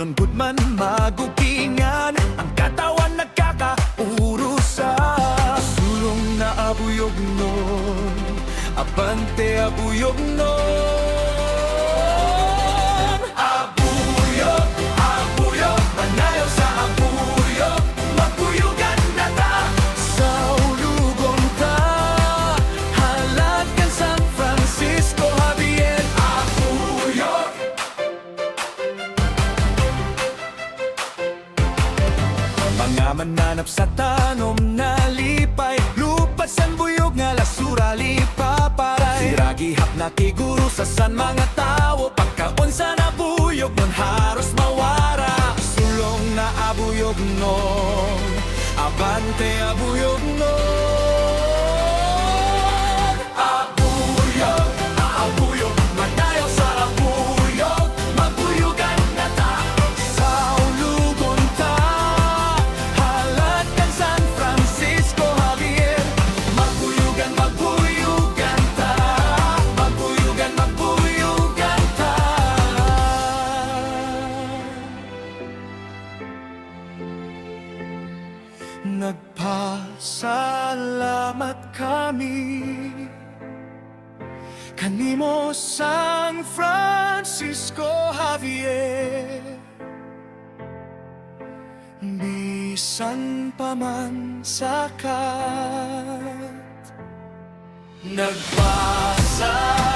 nun gud man magukingan, ang katawan nagkakaurusa. Sulong na abuyog nun, abante abuyog nun. Abuyog, abuyog, manayaw sa abuyog, magbuyogan na ta. Sa ulugon ta, halatgan San Francisco Javier. Abuyog. Mga mananap sa tanom na lipay, lupa san buyog nga lasura lipaparay. Siragihap na kiguro sa san mga tao, pagkaunsa na buyog nun haros mawara. Sulong na abuyog nun, abante abuyog nun. Abuyog, abuyog, manayaw sa abuyog, magbuyogan na ta. Sa ulugon ta, halatgan San Francisco Javier, magbuyogan, magbuyogan ta, magbuyogan, magbuyogan ta. Nagpasalamat kami kanimo San Francisco Javier, bisan pa man sakat. Nagpasalamat